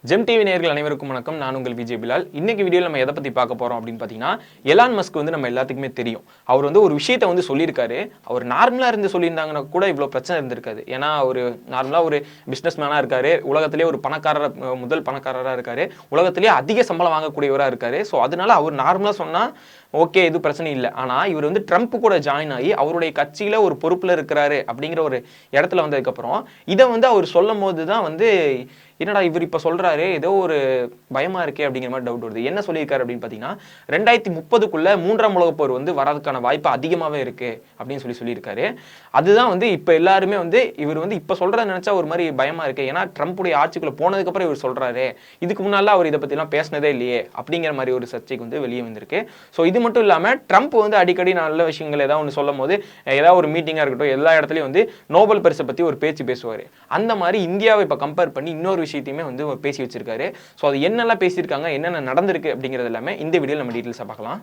GeM TV நேயர்கள் அனைவருக்கும் வணக்கம். நான் உங்கள் விஜய் பிலால். இன்னைக்கு வீடியோவில் நம்ம எதை பற்றி பார்க்க போகிறோம் அப்படின்னு பார்த்தீங்கன்னா, எலான் மஸ்க் வந்து நம்ம எல்லாத்துக்குமே தெரியும். அவர் வந்து ஒரு விஷயத்தை வந்து சொல்லியிருக்காரு. அவர் நார்மலாக இருந்து சொல்லியிருந்தாங்கன்னா கூட இவ்வளோ பிரச்சனை இருந்திருக்காது. ஏன்னா ஒரு நார்மலாக ஒரு பிஸ்னஸ் மேனாக இருக்காரு, உலகத்திலே ஒரு முதல் பணக்காரராக இருக்காரு, உலகத்திலேயே அதிக சம்பளம் வாங்கக்கூடியவராக இருக்காரு. ஸோ அதனால அவர் நார்மலாக சொன்னால் ஓகே, இது பிரச்சனை இல்லை. ஆனால் இவர் வந்து ட்ரம்ப் கூட ஜாயின் ஆகி அவருடைய கட்சியில் ஒரு பொறுப்பில் இருக்கிறாரு அப்படிங்கிற ஒரு இடத்துல வந்ததுக்கப்புறம் இதை வந்து அவர் சொல்லும் போது தான் வந்து என்னடா இவர் இப்போ சொல்கிறாரு, ஏதோ ஒரு பயமாக இருக்கே அப்படிங்கிற மாதிரி டவுட் வருது. என்ன சொல்லியிருக்காரு அப்படின்னு பார்த்தீங்கன்னா, 2030க்குள்ளே மூன்றாம் உலகப் போர் வந்து வரதுக்கான வாய்ப்பு அதிகமாகவே இருக்குது அப்படின்னு சொல்லியிருக்காரு. அதுதான் வந்து இப்போ எல்லாருமே வந்து இவர் வந்து இப்போ சொல்கிறத நினச்சா ஒரு மாதிரி பயமாக இருக்குது. ஏன்னா ட்ரம்ப்புடைய ஆட்சிக்குள்ளே போனதுக்கப்புறம் இவர் சொல்கிறாரு, இதுக்கு முன்னால் அவர் இதை பற்றிலாம் பேசினதே இல்லையே அப்படிங்கிற மாதிரி ஒரு சர்ச்சைக்கு வந்து வெளியே வந்திருக்கு. ஸோ இது மட்டும் இல்லாமல் ட்ரம்ப் வந்து அடிக்கடி நல்ல விஷயங்கள் ஏதாவது ஒன்று சொல்லும் போது, ஏதாவது ஒரு மீட்டிங்காக இருக்கட்டும், எல்லா இடத்துலையும் வந்து நோபல் பரிசை பற்றி ஒரு பேச்சு பேசுவார். அந்த மாதிரி இந்தியாவை இப்போ கம்பேர் பண்ணி இன்னொரு விஷயத்தையுமே வந்து பேசி வச்சிருக்காரு. ஸோ அது என்னெல்லாம் பேசியிருக்காங்க, என்னென்ன நடந்திருக்கு அப்படிங்கிறது எல்லாமே இந்த வீடியோவில் நம்ம டீட்டெயில்ஸாக பார்க்கலாம்.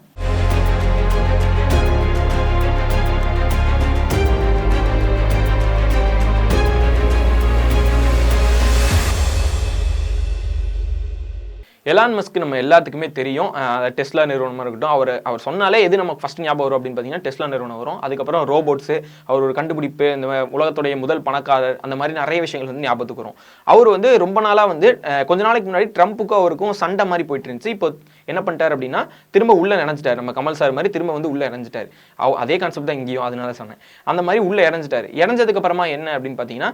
எலான் மஸ்க் நம்ம எல்லாத்துக்குமே தெரியும். டெஸ்லா நிறுவனமாக இருக்கட்டும், அவர் சொன்னாலே எது நமக்கு ஃபர்ஸ்ட் ஞாபகம் வரும் அப்படின்னு பார்த்தீங்கன்னா டெஸ்லா நிறுவனம் வரும். அதுக்கப்புறம் ரோபோட்ஸு, அவர் ஒரு கண்டுபிடிப்பு, இந்த உலகத்துடைய முதல் பணக்காரர், அந்த மாதிரி நிறைய விஷயங்கள் வந்து ஞாபகத்துக்கு வரும். அவர் வந்து ரொம்ப நாளாக வந்து கொஞ்ச நாளைக்கு முன்னாடி ட்ரம்ப்புக்கும் அவருக்கும் சண்டை மாதிரி போயிட்டு இருந்துச்சு. இப்போ என்ன பண்ணிட்டார் அப்படின்னா, திரும்ப உள்ள இணைஞ்சிட்டார். நம்ம கமல் சார் மாதிரி திரும்ப வந்து உள்ள இணைஞ்சிட்டார். அதே கான்செப்ட் தான் இங்கேயும், அதனால சொன்னேன். அந்த மாதிரி உள்ள இணைஞ்சிட்டார். இணைஞ்சதுக்கு அப்புறமா என்ன அப்படின்னு பார்த்தீங்கன்னா,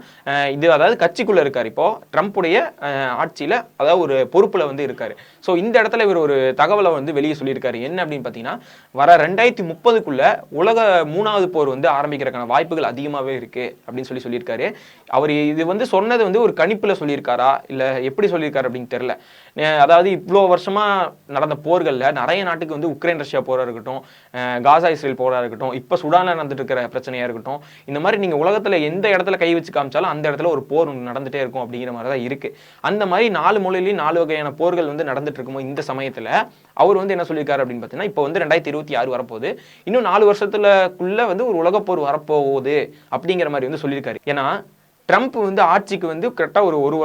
இது அதாவது கட்சிக்குள்ள இருக்கார். இப்போ ட்ரம்ப்புடைய ஆட்சியில் அதாவது ஒரு பொறுப்புல வந்து இருக்காரு. ஸோ இந்த இடத்துல இவர் ஒரு தகவலை வந்து வெளியே சொல்லியிருக்காரு. என்ன அப்படின்னு பார்த்தீங்கன்னா, வர 2030க்குள்ள உலக 3வது போர் வந்து ஆரம்பிக்கிறதுக்கான வாய்ப்புகள் அதிகமாகவே இருக்கு அப்படின்னு சொல்லியிருக்காரு. அவர் இது வந்து சொன்னது வந்து ஒரு கணிப்பில் சொல்லியிருக்காரா இல்லை எப்படி சொல்லியிருக்காரு அப்படின்னு தெரியல. அதாவது இவ்வளோ வருஷமா நடந்த போர்களில் நிறைய நாட்டுக்கு வந்து உக்ரைன் ரஷ்யா போராக இருக்கட்டும், காசா இஸ்ரேல் போராக இருக்கட்டும், இப்போ சுடானில் நடந்துட்டு இருக்கிற பிரச்சனையாக இருக்கட்டும், இந்த மாதிரி நீங்கள் உலகத்தில் எந்த இடத்துல கை வச்சு காமிச்சாலும் அந்த இடத்துல ஒரு போர் நடந்துகிட்டே இருக்கும் அப்படிங்கிற மாதிரி தான் இருக்குது. அந்த மாதிரி 4 மூலையிலையும் 4 வகையான போர்கள் வந்து நடந்துட்டு இருக்குமோ இந்த சமயத்தில் அவர் வந்து என்ன சொல்லியிருக்காரு அப்படின்னு பார்த்தீங்கன்னா, இப்போ வந்து 2026 வரப்போகுது, இன்னும் 4 வருஷத்துக்குள்ள வந்து ஒரு உலகப்போர் வரப்போகுது அப்படிங்கிற மாதிரி வந்து சொல்லியிருக்காரு. ஏன்னா ட்ரம்ப் வந்து ஆட்சிக்கு வந்து கரெக்டாக ஒரு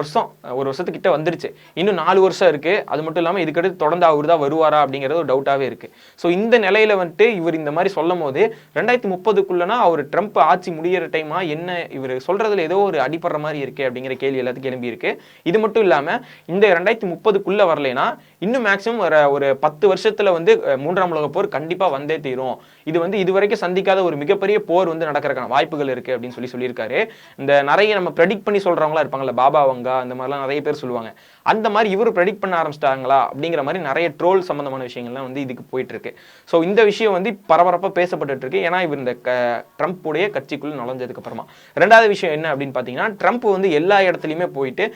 வருஷத்துக்கிட்ட வந்துருச்சு, இன்னும் 4 வருஷம் இருக்கு. அது மட்டும் இல்லாமல் இதுக்கடுத்து தொடர்ந்து அவர் தான் வருவாரா அப்படிங்கிறது ஒரு டவுட்டாகவே இருக்கு. ஸோ இந்த நிலையில வந்துட்டு இவர் இந்த மாதிரி சொல்லும் போது 2030க்குள்ளனா அவர் ட்ரம்ப் ஆட்சி முடிகிற டைமா என்ன, இவர் சொல்றதுல ஏதோ ஒரு அடிப்படுற மாதிரி இருக்கு அப்படிங்கிற கேள்வி எல்லாத்துக்கும் எழும்பி இருக்கு. இது மட்டும் இல்லாமல் இந்த 2030க்குள்ள வரலைன்னா இன்னும் மேக்சிமம் ஒரு 10 வருஷத்துல வந்து 3ஆம் உலக போர் கண்டிப்பாக வந்தே தீரும். இது வந்து இதுவரைக்கும் சந்திக்காத ஒரு மிகப்பெரிய போர் வந்து நடக்கிறதுக்கான வாய்ப்புகள் இருக்கு அப்படின்னு சொல்லியிருக்காரு. இந்த நிறைய நம்ம ப்ரெடிக்ட் பண்ணி சொல்றவங்களா இருப்பாங்கல்ல, பாபா வங்கா அந்த மாதிரிலாம் நிறைய பேர் சொல்லுவாங்க. அந்த மாதிரி இவர் ப்ரெடிக்ட் பண்ண ஆரம்பிச்சிட்டாங்களா அப்படிங்கிற மாதிரி நிறைய ட்ரோல் சம்பந்தமான விஷயங்கள்லாம் வந்து இதுக்கு போயிட்டு இருக்கு. ஸோ இந்த விஷயம் வந்து பரபரப்பாக பேசப்பட்டு இருக்கு. ஏன்னா இவர் இந்த ட்ரம்ப் உடைய கட்சிக்குள்ள நுழைஞ்சதுக்கு அப்புறமா. 2வது விஷயம் என்ன அப்படின்னு பார்த்தீங்கன்னா, ட்ரம்ப் வந்து எல்லா இடத்துலையுமே போயிட்டு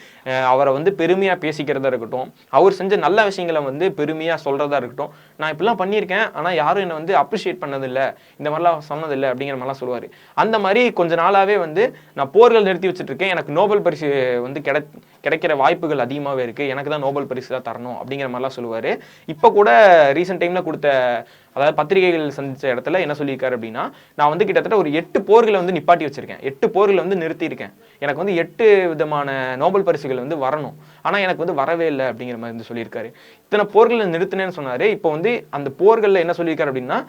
அவரை வந்து பெருமையாக பேசிக்கிறதா இருக்கட்டும், அவர் செஞ்ச நல்ல விஷயங்களை வந்து பெருமையாக சொல்றதா இருக்கட்டும், நான் இப்படிலாம் பண்ணியிருக்கேன் ஆனால் யாரும் என்னை வந்து அப்ரிஷியேட் பண்ணதில்லை, இந்த மாதிரிலாம் சொன்னதில்லை அப்படிங்கிற மாதிரிலாம் சொல்லுவார். அந்த மாதிரி கொஞ்ச நாளாகவே வந்து நான் போர்கள் நிறுத்தி வச்சுட்டு இருக்கேன், எனக்கு நோபல் பரிசு வந்து கிடைக்கிற வாய்ப்புகள் அதிகமாகவே இருக்குது, எனக்கு தான் நோபல் பரிசு தான் தரணும் அப்படிங்கிற மாதிரிலாம் சொல்லுவார். இப்போ கூட ரீசெண்ட் டைமில் கொடுத்த, அதாவது பத்திரிகைகள் சந்திச்ச இடத்துல என்ன சொல்லியிருக்காரு அப்படின்னா, நான் வந்து கிட்டத்தட்ட ஒரு 8 போர்களை வந்து நிப்பாட்டி வச்சிருக்கேன், 8 போர்களை வந்து நிறுத்தியிருக்கேன், எனக்கு வந்து 8 விதமான நோபல் பரிசுகள் வந்து வரணும், ஆனால் எனக்கு வந்து வரவே இல்லை அப்படிங்கிற மாதிரி வந்து சொல்லியிருக்காரு. இத்தனை போர்களை நிறுத்தினேன்னு சொன்னார். இப்போ வந்து அந்த போர்களில் என்ன சொல்லியிருக்காரு அப்படின்னா,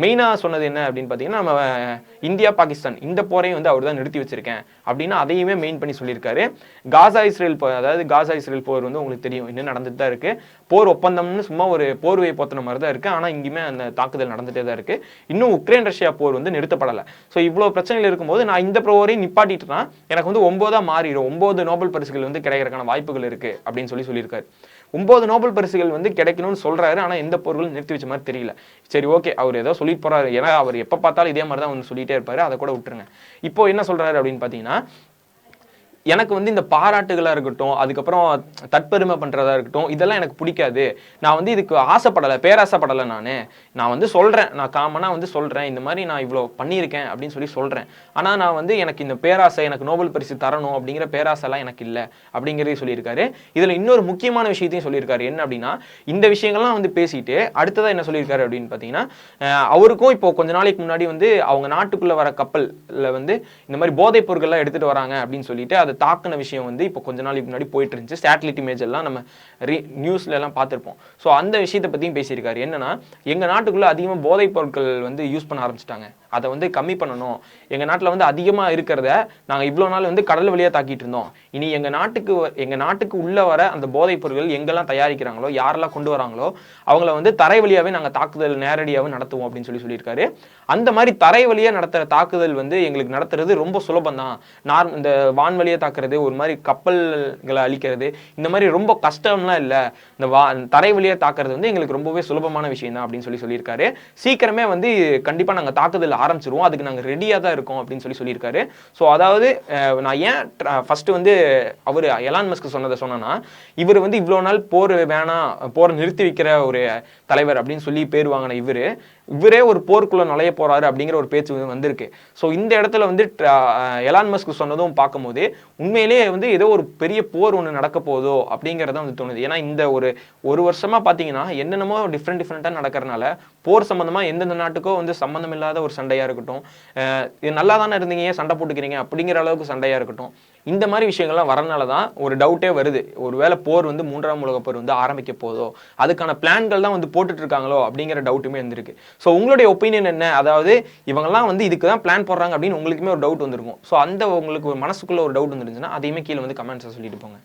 மெயினாக சொன்னது என்ன அப்படின்னு பார்த்தீங்கன்னா, நம்ம இந்தியா பாகிஸ்தான் இந்த போரையும் வந்து அவர் தான் நிறுத்தி வச்சிருக்கேன் அப்படின்னு அதையுமே மெயின் பண்ணி சொல்லியிருக்காரு. காசா இஸ்ரேல் போர் வந்து உங்களுக்கு தெரியும், இன்னும் நடந்துட்டு தான் இருக்கு. போர் ஒப்பந்தம்னு சும்மா ஒரு போர்வை போத்தின மாதிரி தான் இருக்கு, ஆனால் இங்கேயுமே அந்த தாக்குதல் நடந்துட்டே தான் இருக்கு. இன்னும் உக்ரைன் ரஷ்யா போர் வந்து நிறுத்தப்படலை. ஸோ இவ்வளோ பிரச்சனைகள் இருக்கும்போது நான் இந்த போரையும் நிப்பாட்டிட்டுனா எனக்கு வந்து 9ஆ மாறிடும், 9 நோபல் பரிசுகள் வந்து கிடைக்கிறதுக்கான வாய்ப்புகள் இருக்கு அப்படின்னு சொல்லியிருக்காரு. 9 நோபல் பரிசுகள் வந்து கிடைக்கணும்னு சொல்றாரு, ஆனால் எந்த போர்களும் நிறுத்தி வச்ச மாதிரி தெரியல. சரி ஓகே, அவர் ஏதோ சொல்லிட்டு போறாரு, ஏன்னா அவர் எப்போ பார்த்தாலும் இதே மாதிரி தான் வந்து சொல்லிட்டே இருப்பாரு, அதை கூட விட்டுருங்க. இப்போ என்ன சொல்றாரு அப்படின்னு பார்த்தீங்கன்னா, எனக்கு வந்து இந்த பாராட்டுகளாக இருக்கட்டும், அதுக்கப்புறம் தற்பெருமை பண்ணுறதா இருக்கட்டும், இதெல்லாம் எனக்கு பிடிக்காது. நான் வந்து இதுக்கு ஆசைப்படலை, பேராசைப்படலை. நான் வந்து சொல்கிறேன், நான் காமனாக வந்து சொல்கிறேன், இந்த மாதிரி நான் இவ்வளோ பண்ணியிருக்கேன் அப்படின்னு சொல்கிறேன். ஆனால் நான் வந்து எனக்கு இந்த பேராசை, எனக்கு நோபல் பரிசு தரணும் அப்படிங்கிற பேராசைலாம் எனக்கு இல்லை அப்படிங்கிறதையும் சொல்லியிருக்காரு. இதில் இன்னொரு முக்கியமான விஷயத்தையும் சொல்லியிருக்காரு. என்ன அப்படின்னா, இந்த விஷயங்கள்லாம் வந்து பேசிட்டு அடுத்ததாக என்ன சொல்லியிருக்காரு அப்படின்னு பார்த்தீங்கன்னா, அவருக்கும் இப்போ கொஞ்ச நாளைக்கு முன்னாடி வந்து அவங்க நாட்டுக்குள்ளே வர கப்பலில் வந்து இந்த மாதிரி போதைப் பொருட்கள்லாம் எடுத்துகிட்டு வராங்க அப்படின்னு சொல்லிட்டு அதை தாக்குன விஷயம் வந்து இப்போ கொஞ்ச நாளைக்கு முன்னாடி போயிட்டு இருந்துச்சு. சேட்டலைட் இமேஜ் எல்லாம் நம்ம நியூஸ்ல எல்லாம் பார்த்துருப்போம். ஸோ அந்த விஷயத்தை பற்றியும் பேசியிருக்காரு. என்னன்னா, எங்கள் நாட்டுக்குள்ளே அதிகமாக போதைப் பொருட்கள் வந்து யூஸ் பண்ண ஆரம்பிச்சிட்டாங்க, அதை வந்து கம்மி பண்ணணும். எங்கள் நாட்டில் வந்து அதிகமாக இருக்கிறத நாங்கள் இவ்வளோ நாள் வந்து கடல் வழியாக தாக்கிட்டு இருந்தோம். இனி எங்கள் நாட்டுக்கு உள்ளே வர அந்த போதைப் பொருட்கள் எங்கெல்லாம் தயாரிக்கிறாங்களோ, யாரெல்லாம் கொண்டு வராங்களோ அவங்கள வந்து தரை வழியாகவே நாங்கள் தாக்குதல் நேரடியாகவே நடத்துவோம் அப்படின்னு சொல்லியிருக்காரு. அந்த மாதிரி தரை வழியாக நடத்துகிற தாக்குதல் வந்து எங்களுக்கு நடத்துறது ரொம்ப சுலபம் தான். இந்த வான்வழியாக தாக்குறது, ஒரு மாதிரி கப்பல்களை அழிக்கிறது, இந்த மாதிரி ரொம்ப கஷ்டம்லாம் இல்லை. இந்த தரை வழியாக தாக்குறது வந்து எங்களுக்கு ரொம்பவே சுலபமான விஷயம் தான் அப்படின்னு சொல்லியிருக்காரு. சீக்கிரமே வந்து கண்டிப்பாக நாங்கள் தாக்குதல் ஆரம்பிச்சிருவோம், அதுக்கு நாங்கள் ரெடியாக தான் இருக்கோம் அப்படின்னு சொல்லியிருக்காரு. ஸோ அதாவது நான் ஏன் ஃபர்ஸ்ட் வந்து அவர் எலான் மஸ்க் சொன்னதை சொன்னா, இவர் வந்து இவ்வளோ நாள் போர் வேணாம், போரை நிறுத்தி வைக்கிற ஒரு தலைவர் அப்படின்னு சொல்லி பேர் வாங்கின இவரே ஒரு போருக்குள்ள நுழைய போறாரு அப்படிங்கிற ஒரு பேச்சு வந்திருக்கு. ஸோ இந்த இடத்துல வந்து எலான் மஸ்க் சொன்னதும் பார்க்கும்போது உண்மையிலேயே வந்து ஏதோ ஒரு பெரிய போர் ஒன்று நடக்க போதோ அப்படிங்கிறத வந்து தோணுது. ஏன்னா இந்த ஒரு வருஷமா பார்த்தீங்கன்னா என்னென்னமோ டிஃப்ரெண்டாக நடக்கிறனால போர் சம்பந்தமா எந்தெந்த நாட்டுக்கோ வந்து சம்பந்தம் இல்லாத ஒரு சண்டையா இருக்கட்டும், இது நல்லா தானே இருந்தீங்க சண்டை போட்டுக்கிறீங்க அப்படிங்கிற அளவுக்கு சண்டையா இருக்கட்டும், இந்த மாதிரி விஷயங்கள்லாம் வரனால தான் ஒரு டவுட்டே வருது. ஒருவேளை போர் வந்து 3ஆம் உலகப் போர் வந்து ஆரம்பிக்க போதோ, அதுக்கான பிளான்கள் தான் வந்து போட்டுட்டு இருக்காங்களோ அப்படிங்கிற டவுட்டுமே வந்திருக்கு. ஸோ உங்களுடைய ஒப்பீனியன் என்ன? அதாவது இவங்கெல்லாம் வந்து இதுக்கு தான் பிளான் போடுறாங்க அப்படின்னு உங்களுக்குமே ஒரு டவுட் வந்திருக்கும். ஸோ அந்த உங்களுக்கு ஒரு மனசுக்குள்ள ஒரு டவுட் வந்துருந்துச்சுன்னா அதையுமே கீழே வந்து கமெண்ட்ஸை சொல்லிட்டு போங்க.